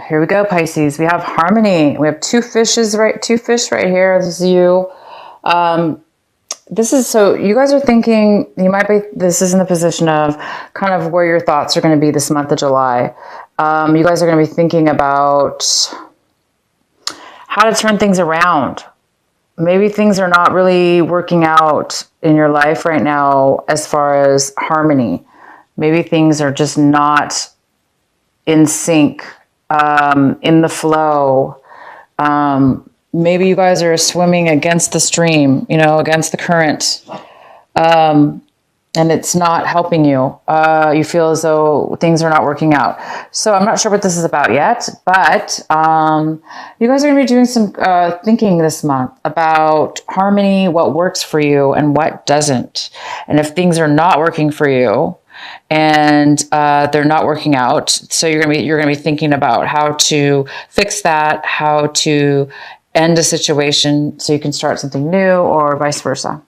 Here we go, Pisces. We have harmony. We have two fish right here. This is you. This is so you guys are thinking this is in the position of kind of where your thoughts are going to be this month of July. You guys are going to be thinking about how to turn things around. Maybe things are not really working out in your life right now as far as harmony. Maybe things are just not in sync, in the flow. Maybe you guys are swimming against the stream, against the current, and it's not helping you. You feel as though things are not working out. So I'm not sure what this is about yet, but you guys are going to be doing some thinking this month about harmony, what works for you and what doesn't. And if things are not working for you, and they're not working out, so you're gonna be thinking about how to fix that, how to end a situation so you can start something new, or vice versa.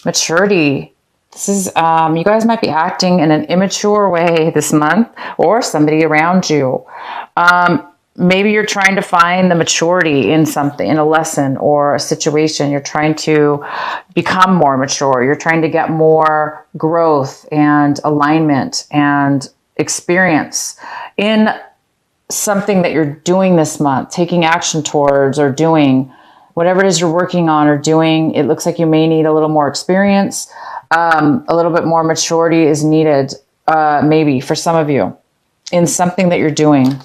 Maturity. This is you guys might be acting in an immature way this month, or somebody around you. Maybe you're trying to find the maturity in something, in a lesson or a situation. You're trying to become more mature. You're trying to get more growth and alignment and experience in something that you're doing this month, taking action towards, or doing whatever it is you're working on or doing. It looks like you may need a little more experience. A little bit more maturity is needed, maybe for some of you, in something that you're doing.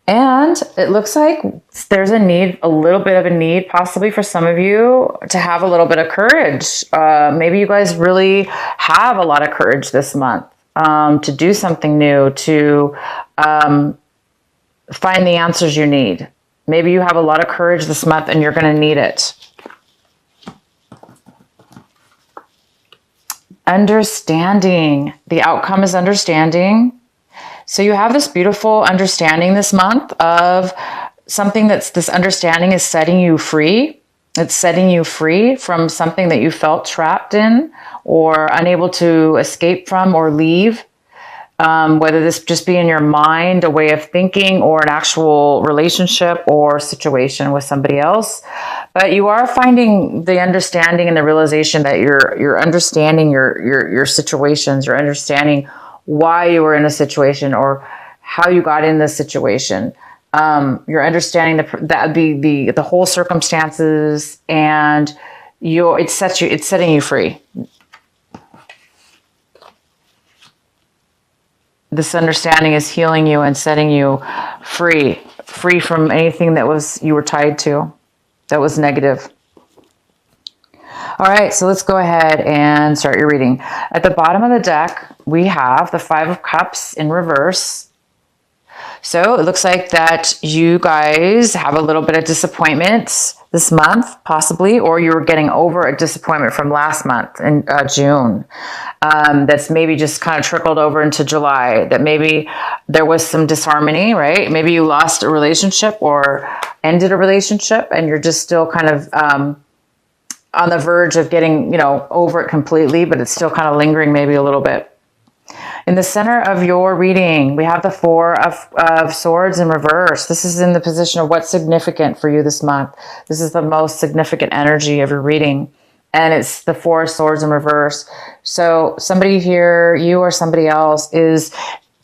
And it looks like there's a little bit of a need possibly for some of you to have a little bit of courage. Maybe you guys really have a lot of courage this month to do something new, to find the answers you need. Maybe you have a lot of courage this month and you're going to need it. Understanding. The outcome is understanding. So you have this beautiful understanding this month of something this understanding is setting you free. It's setting you free from something that you felt trapped in or unable to escape from or leave. Whether this just be in your mind, a way of thinking, or an actual relationship or situation with somebody else. But you are finding the understanding and the realization that you're understanding your situations, you're understanding why you were in a situation or how you got in this situation. You're understanding the whole circumstances, and it's setting you free. This understanding is healing you and setting you free from anything that you were tied to, that was negative. All right, so let's go ahead and start your reading. At the bottom of the deck, we have the Five of Cups in reverse. So it looks like that you guys have a little bit of disappointment this month, possibly, or you were getting over a disappointment from last month in June. That's maybe just kind of trickled over into July, that maybe there was some disharmony, right? Maybe you lost a relationship or ended a relationship and you're just still kind of on the verge of getting, over it completely, but it's still kind of lingering maybe a little bit. In the center of your reading, we have the Four of Swords in reverse. This is in the position of what's significant for you this month. This is the most significant energy of your reading. And it's the Four of Swords in reverse. So somebody here, you or somebody else, is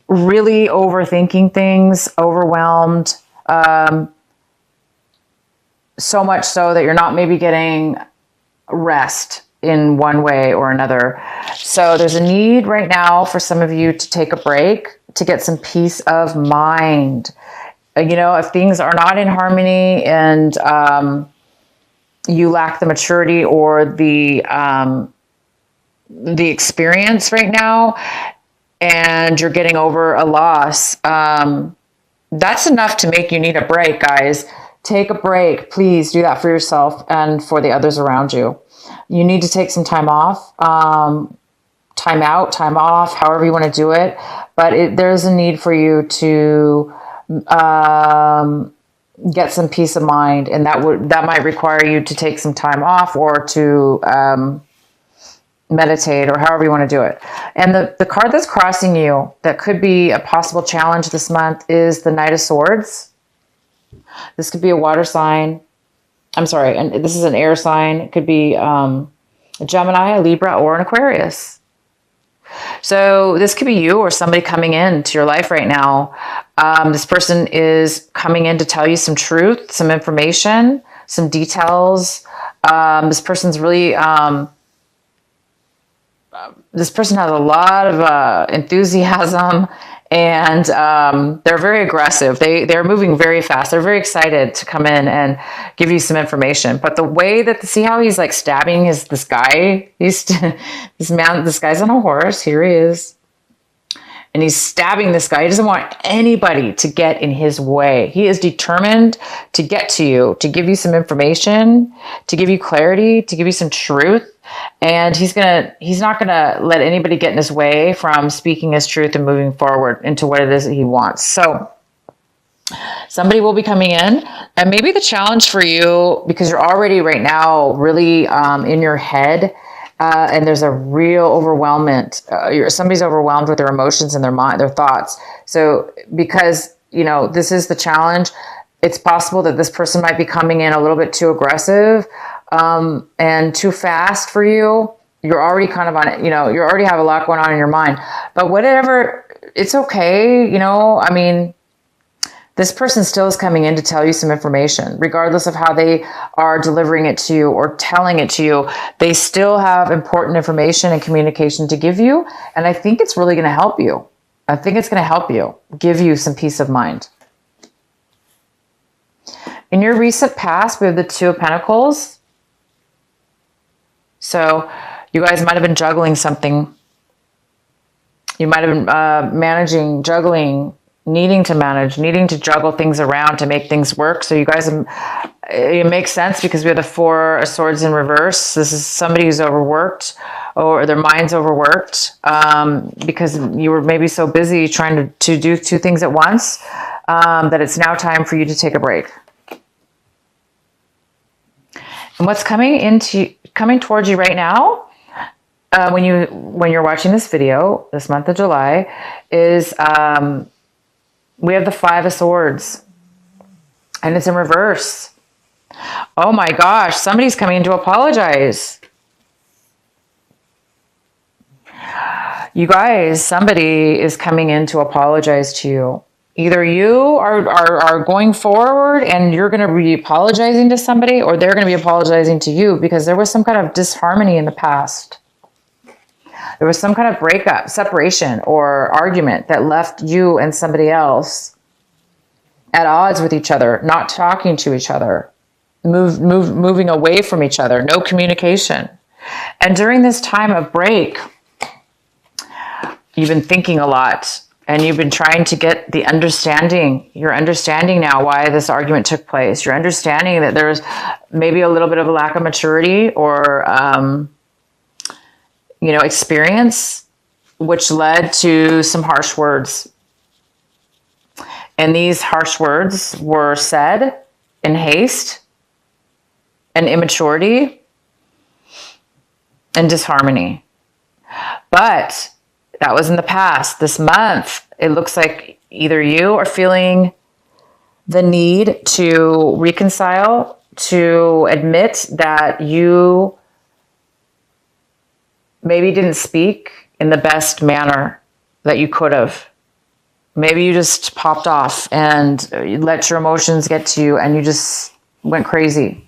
really overthinking things, overwhelmed, so much so that you're not maybe getting rest in one way or another. So there's a need right now for some of you to take a break, to get some peace of mind. If things are not in harmony and you lack the maturity or the experience right now, and you're getting over a loss, that's enough to make you need a break, guys. Take a break. Please do that for yourself and for the others around you. You need to take some time off, time out, time off, however you want to do it. But there's a need for you to get some peace of mind, and that might require you to take some time off, or to meditate, or however you want to do it. And the card that's crossing you that could be a possible challenge this month is the Knight of Swords. This could be a water sign. I'm sorry, and this is an air sign. It could be a Gemini, a Libra, or an Aquarius. So this could be you or somebody coming into your life right now. This person is coming in to tell you some truth, some information, some details. This person's really... this person has a lot of enthusiasm, and they're very aggressive. They're moving very fast. They're very excited to come in and give you some information. But the way that, see how he's like stabbing this guy? This guy's on a horse. Here he is. And he's stabbing this guy. He doesn't want anybody to get in his way. He is determined to get to you, to give you some information, to give you clarity, to give you some truth. And he's not gonna let anybody get in his way from speaking his truth and moving forward into what it is that he wants. So somebody will be coming in, and maybe the challenge for you, because you're already right now really in your head, and there's a real overwhelmment. Somebody's overwhelmed with their emotions and their mind, their thoughts. So because this is the challenge, it's possible that this person might be coming in a little bit too aggressive. And too fast for you. You're already kind of on it, you already have a lot going on in your mind, but whatever, it's okay. I mean, this person still is coming in to tell you some information, regardless of how they are delivering it to you or telling it to you. They still have important information and communication to give you. And I think it's really going to help you. I think it's going to help you, give you some peace of mind. In your recent past, we have the Two of Pentacles. So you guys might have been juggling something. You might have been managing, juggling, needing to manage, needing to juggle things around to make things work. So you guys, it makes sense because we have the Four of Swords in reverse. This is somebody who's overworked, or their mind's overworked, because you were maybe so busy trying to do two things at once, that it's now time for you to take a break. And what's coming towards you right now, when you're watching this video this month of July, is we have the Five of Swords, and it's in reverse. Oh my gosh, somebody's coming in to apologize. You guys, somebody is coming in to apologize to you. Either you are going forward and you're going to be apologizing to somebody, or they're going to be apologizing to you because there was some kind of disharmony in the past. There was some kind of breakup, separation, or argument that left you and somebody else at odds with each other, not talking to each other, moving away from each other, no communication. And during this time of break, you've been thinking a lot. And you've been trying to get the understanding. You're understanding now why this argument took place. You're understanding that there's maybe a little bit of a lack of maturity or, experience, which led to some harsh words. And these harsh words were said in haste and immaturity and disharmony. But that was in the past. This month, it looks like either you are feeling the need to reconcile, to admit that you maybe didn't speak in the best manner that you could have. Maybe you just popped off and you let your emotions get to you and you just went crazy.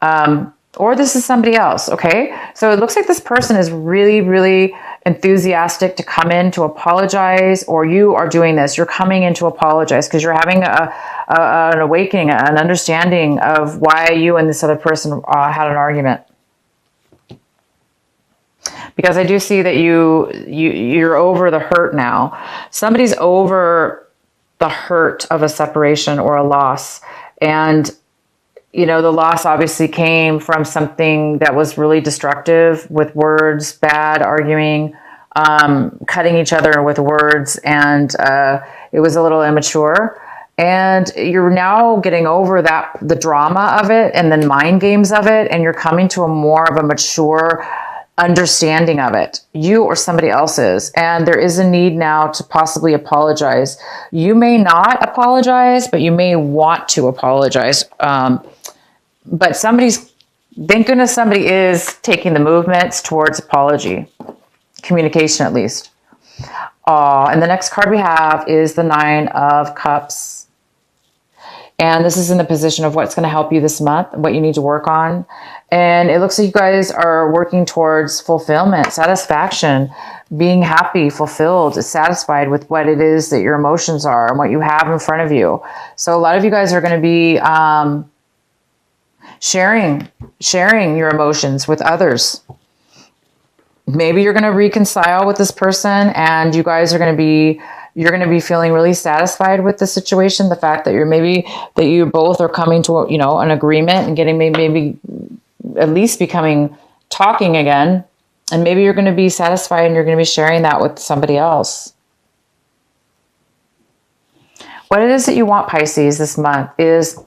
Or this is somebody else, okay? So it looks like this person is really, really enthusiastic to come in to apologize, or you are doing this. You're coming in to apologize because you're having an awakening, an understanding of why you and this other person had an argument. Because I do see that you're over the hurt now. Somebody's over the hurt of a separation or a loss. And the loss obviously came from something that was really destructive with words, bad arguing, cutting each other with words, and it was a little immature. And you're now getting over the drama of it and the mind games of it, and you're coming to a more of a mature understanding of it, you or somebody else's. And there is a need now to possibly apologize. You may not apologize, but you may want to apologize. But thank goodness somebody is taking the movements towards apology, communication at least. And the next card we have is the 9 of Cups. And this is in the position of what's going to help you this month, what you need to work on. And it looks like you guys are working towards fulfillment, satisfaction, being happy, fulfilled, satisfied with what it is that your emotions are and what you have in front of you. So a lot of you guys are going to be sharing your emotions with others. Maybe you're going to reconcile with this person, and you guys are going to be, you're going to be feeling really satisfied with the situation. The fact that you both are coming to, an agreement and getting maybe at least talking again. And maybe you're going to be satisfied and you're going to be sharing that with somebody else. What it is that you want, Pisces, this month is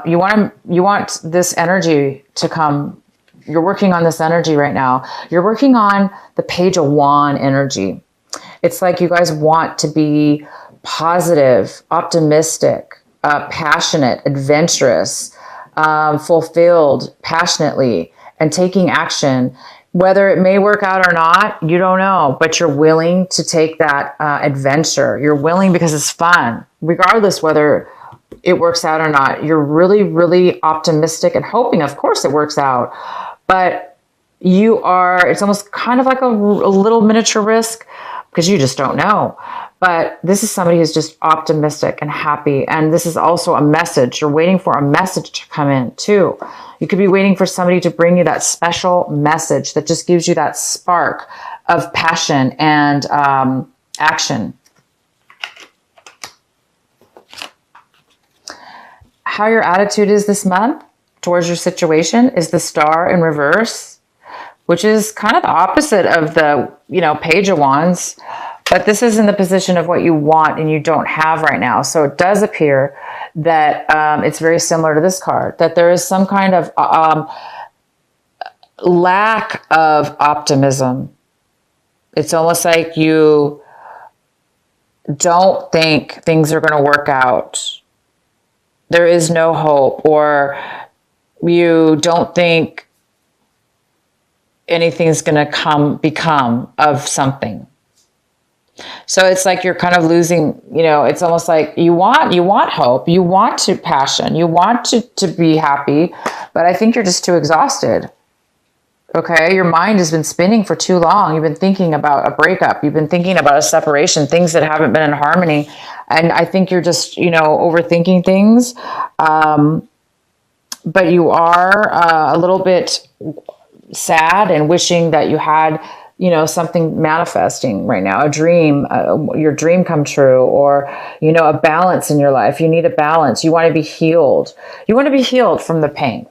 you want this energy to come. You're working on this energy right now. You're working on the Page of Wand energy. It's like you guys want to be positive, optimistic, passionate, adventurous, fulfilled passionately, and taking action. Whether it may work out or not, you don't know, but you're willing to take that adventure. You're willing because it's fun, regardless whether it works out or not. You're really, really optimistic and hoping, of course, it works out. But it's almost kind of like a little miniature risk because you just don't know. But this is somebody who's just optimistic and happy. And this is also a message. You're waiting for a message to come in too. You could be waiting for somebody to bring you that special message that just gives you that spark of passion and action. How your attitude is this month towards your situation is the Star in reverse, which is kind of the opposite of the, Page of Wands. But this is in the position of what you want and you don't have right now. So it does appear that it's very similar to this card, that there is some kind of lack of optimism. It's almost like you don't think things are going to work out. There is no hope, or you don't think anything's going to become of something. So it's like you're kind of losing, it's almost like you want hope, you want to passion, you want to be happy, but I think you're just too exhausted. Okay. Your mind has been spinning for too long. You've been thinking about a breakup. You've been thinking about a separation, things that haven't been in harmony. And I think you're just, overthinking things. But you are a little bit sad and wishing that you had, something manifesting right now, a dream, your dream come true, or, a balance in your life. You need a balance. You want to be healed. You want to be healed from the pain.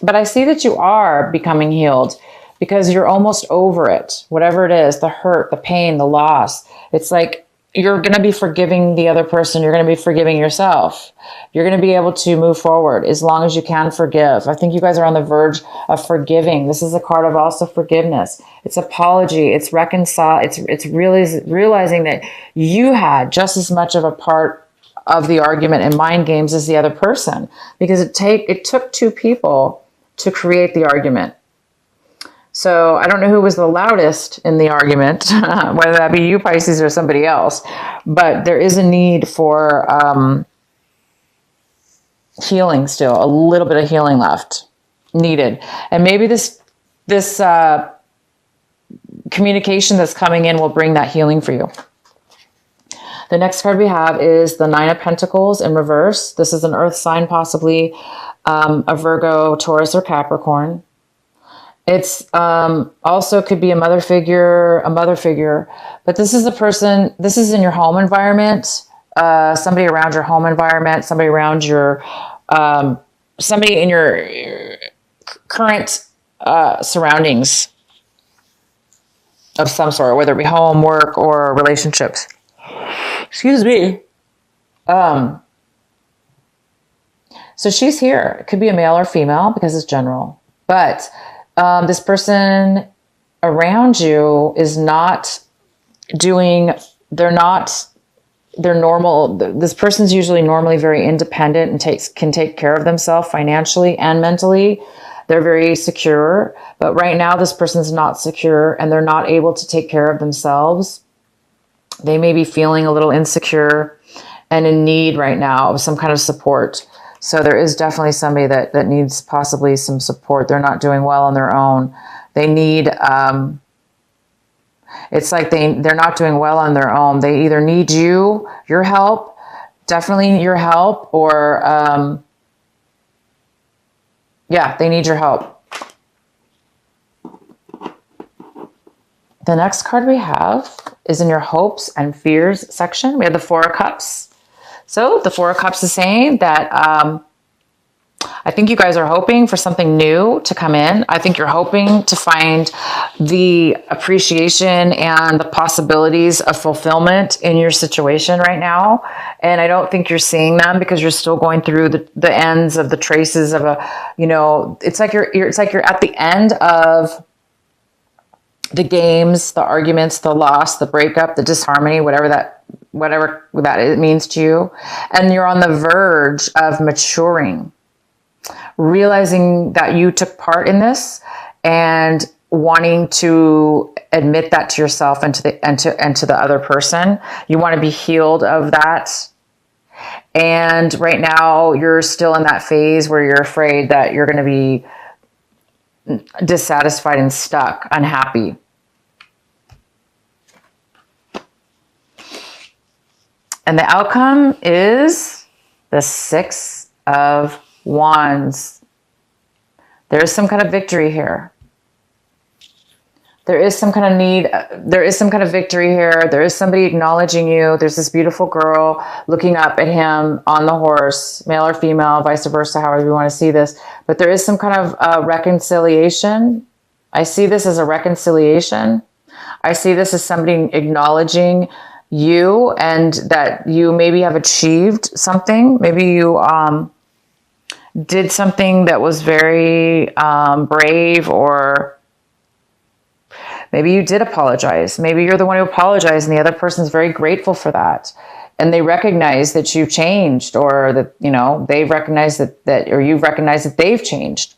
But I see that you are becoming healed because you're almost over it. Whatever it is, the hurt, the pain, the loss. It's like you're going to be forgiving the other person. You're going to be forgiving yourself. You're going to be able to move forward as long as you can forgive. I think you guys are on the verge of forgiving. This is a card of also forgiveness. It's apology. It's reconcile. It's realizing that you had just as much of a part of the argument and mind games as the other person, because it took two people to create the argument. So I don't know who was the loudest in the argument, whether that be you, Pisces, or somebody else, but there is a need for healing still, a little bit of healing left needed. And maybe this communication that's coming in will bring that healing for you. The next card we have is the 9 of Pentacles in reverse. This is an earth sign, possibly a Virgo, Taurus, or Capricorn. It's also could be a mother figure, but this is a person, this is in your home environment, somebody around your home environment, somebody around your, somebody in your current surroundings of some sort, whether it be home, work, or relationships. Excuse me. So she's here. It could be a male or female because it's general. But this person around you is not doing, they're normal. This person's usually normally very independent and can take care of themselves financially and mentally. They're very secure, but right now this person's not secure and they're not able to take care of themselves. They may be feeling a little insecure and in need right now of some kind of support. So there is definitely somebody that needs possibly some support. They're not doing well on their own. They need, it's like they're not doing well on their own. They either need your help, definitely your help, or yeah, they need your help. The next card we have is in your hopes and fears section. We have the Four of Cups. So the Four of Cups is saying that I think you guys are hoping for something new to come in. I think you're hoping to find the appreciation and the possibilities of fulfillment in your situation right now. And I don't think you're seeing them because you're still going through the ends of the traces of it's like you're at the end of the games, the arguments, the loss, the breakup, the disharmony, whatever that it means to you. And you're on the verge of maturing, realizing that you took part in this and wanting to admit that to yourself and to the other person. You want to be healed of that. And right now you're still in that phase where you're afraid that you're going to be dissatisfied and stuck, unhappy. And the outcome is the Six of Wands. There is some kind of victory here. There is some kind of need. There is some kind of victory here. There is somebody acknowledging you. There's this beautiful girl looking up at him on the horse, male or female, vice versa, however you want to see this. But there is some kind of reconciliation. I see this as a reconciliation. I see this as somebody acknowledging you and that you maybe have achieved something. Maybe you did something that was very brave, or maybe you did apologize. Maybe you're the one who apologized and the other person's very grateful for that. And they recognize that you've changed, or that, they've recognized that or you've recognized that they've changed.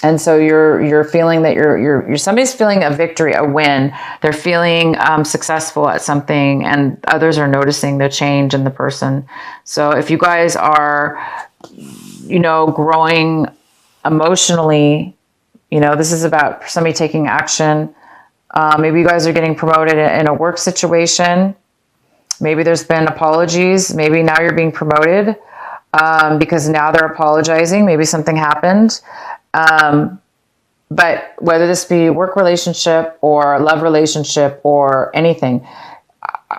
And so you're feeling that you're somebody's feeling a victory, a win. They're feeling successful at something, and others are noticing the change in the person. So if you guys are, growing emotionally, this is about somebody taking action. Maybe you guys are getting promoted in a work situation. Maybe there's been apologies. Maybe now you're being promoted because now they're apologizing. Maybe something happened. But whether this be work relationship or love relationship or anything,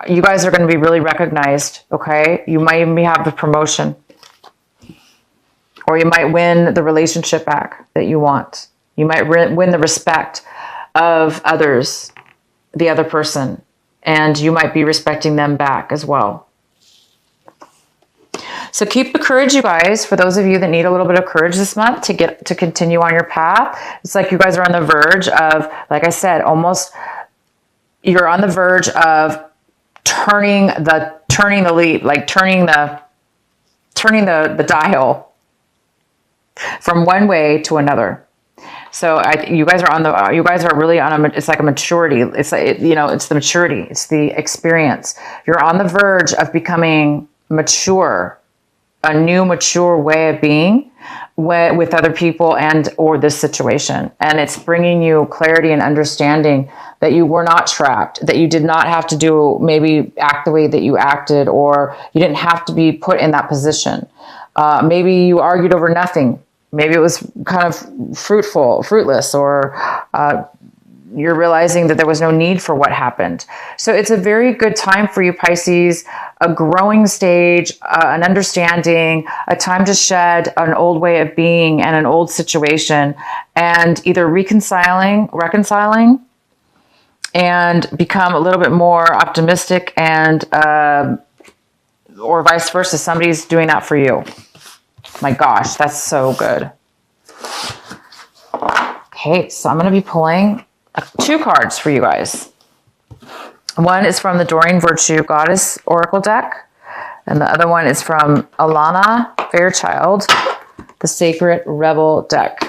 you guys are going to be really recognized. Okay. You might even have the promotion, or you might win the relationship back that you want. You might win the respect of others, the other person, and you might be respecting them back as well. So keep the courage, you guys, for those of you that need a little bit of courage this month to continue on your path. It's like you guys are on the verge of, like I said, you're on the verge of turning the leap, like turning the dial from one way to another. So you guys are really on it's like a maturity. It's like, it's the maturity. It's the experience. You're on the verge of becoming mature, a new mature way of being with other people or this situation. And it's bringing you clarity and understanding that you were not trapped, that you did not have to maybe act the way that you acted, or you didn't have to be put in that position. Maybe you argued over nothing. Maybe it was kind of fruitless, or you're realizing that there was no need for what happened. So it's a very good time for you, Pisces, a growing stage, an understanding, a time to shed an old way of being and an old situation, and either reconciling, and become a little bit more optimistic, and or vice versa. Somebody's doing that for you. My gosh, that's so good. Okay, so I'm going to be pulling two cards for you guys. One is from the Doreen Virtue Goddess Oracle deck, and the other one is from Alana Fairchild, the Sacred Rebel deck.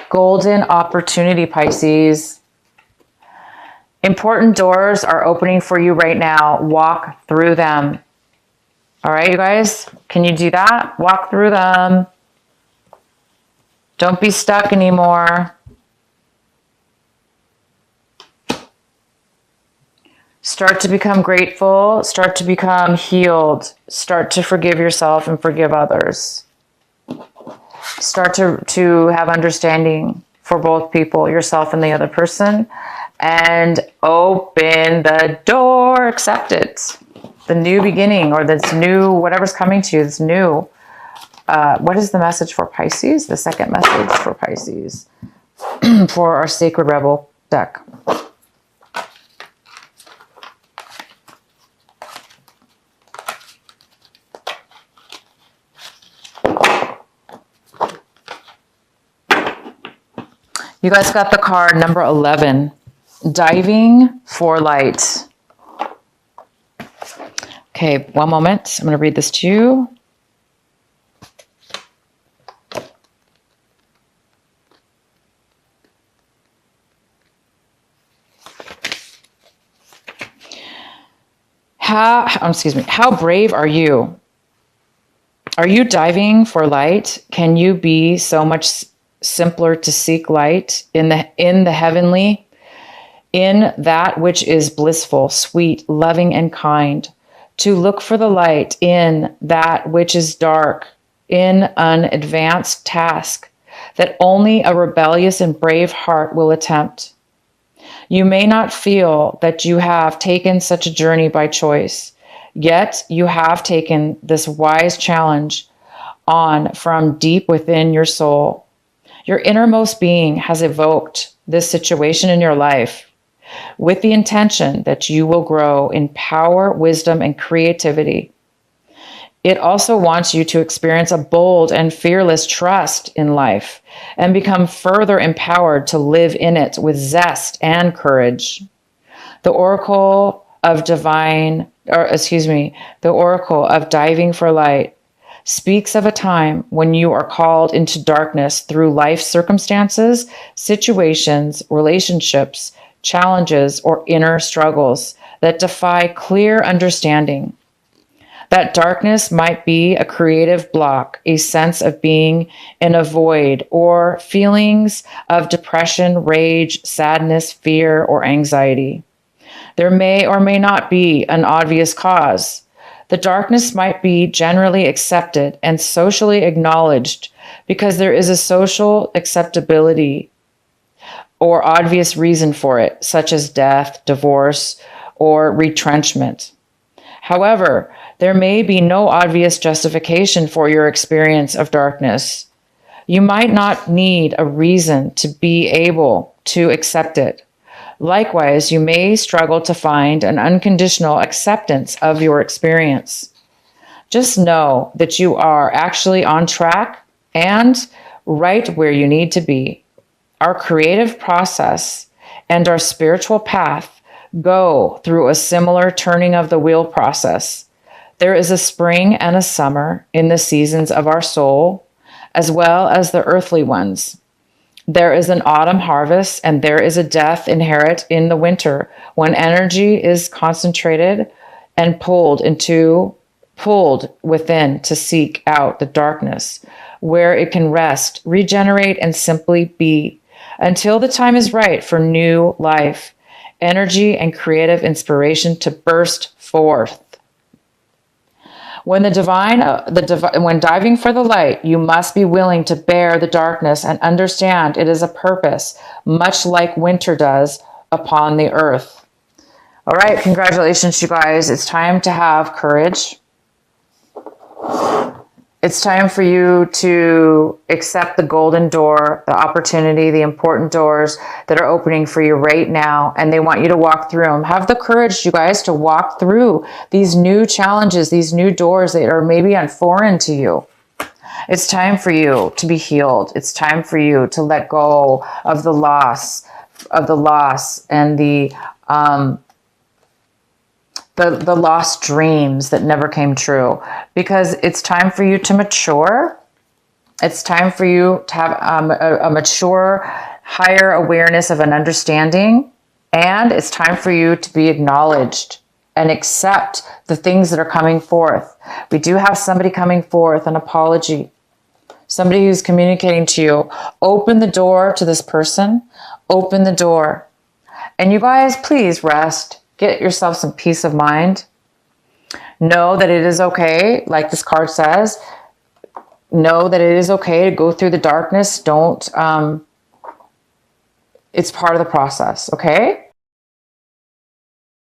Golden opportunity, Pisces. Important doors are opening for you right now. Walk through them. All right, you guys, can you do that? Walk through them. Don't be stuck anymore. Start to become grateful. Start to become healed. Start to forgive yourself and forgive others. Start to have understanding for both people, yourself and the other person. And open the door. Accept it. The new beginning, or this new, whatever's coming to you, this new. What is the message for Pisces? The second message for Pisces for our Sacred Rebel deck. You guys got the card number 11, Diving for Light. Okay, one moment. I'm going to read this to you. How brave are you? Are you diving for light? Can you be so much simpler to seek light in the heavenly, in that which is blissful, sweet, loving, and kind? To look for the light in that which is dark, in an advanced task that only a rebellious and brave heart will attempt. You may not feel that you have taken such a journey by choice, yet you have taken this wise challenge on from deep within your soul. Your innermost being has evoked this situation in your life with the intention that you will grow in power, wisdom, and creativity. It also wants you to experience a bold and fearless trust in life and become further empowered to live in it with zest and courage. The Oracle of the Oracle of Diving for Light speaks of a time when you are called into darkness through life circumstances, situations, relationships, challenges, or inner struggles that defy clear understanding. That darkness might be a creative block, a sense of being in a void, or feelings of depression, rage, sadness, fear, or anxiety. There may or may not be an obvious cause. The darkness might be generally accepted and socially acknowledged because there is a social acceptability or obvious reason for it, such as death, divorce, or retrenchment. However, there may be no obvious justification for your experience of darkness. You might not need a reason to be able to accept it. Likewise, you may struggle to find an unconditional acceptance of your experience. Just know that you are actually on track and right where you need to be. Our creative process and our spiritual path go through a similar turning of the wheel process. There is a spring and a summer in the seasons of our soul, as well as the earthly ones. There is an autumn harvest, and there is a death inherent in the winter, when energy is concentrated and pulled within to seek out the darkness, where it can rest, regenerate, and simply be, until the time is right for new life, energy, and creative inspiration to burst forth. When when diving for the light, you must be willing to bear the darkness and understand it is a purpose, much like winter does upon the earth. All right, congratulations, you guys. It's time to have courage. It's time for you to accept the golden door, the opportunity, the important doors that are opening for you right now. And they want you to walk through them. Have the courage, you guys, to walk through these new challenges, these new doors that are maybe foreign to you. It's time for you to be healed. It's time for you to let go of the loss and the lost dreams that never came true, because it's time for you to mature. It's time for you to have a mature, higher awareness of an understanding. And it's time for you to be acknowledged and accept the things that are coming forth. We do have somebody coming forth, an apology, somebody who's communicating to you. Open the door to this person. Open the door. And you guys, please rest. Get yourself some peace of mind. Know that it is okay, like this card says. Know that it is okay to go through the darkness. Don't, it's part of the process, okay?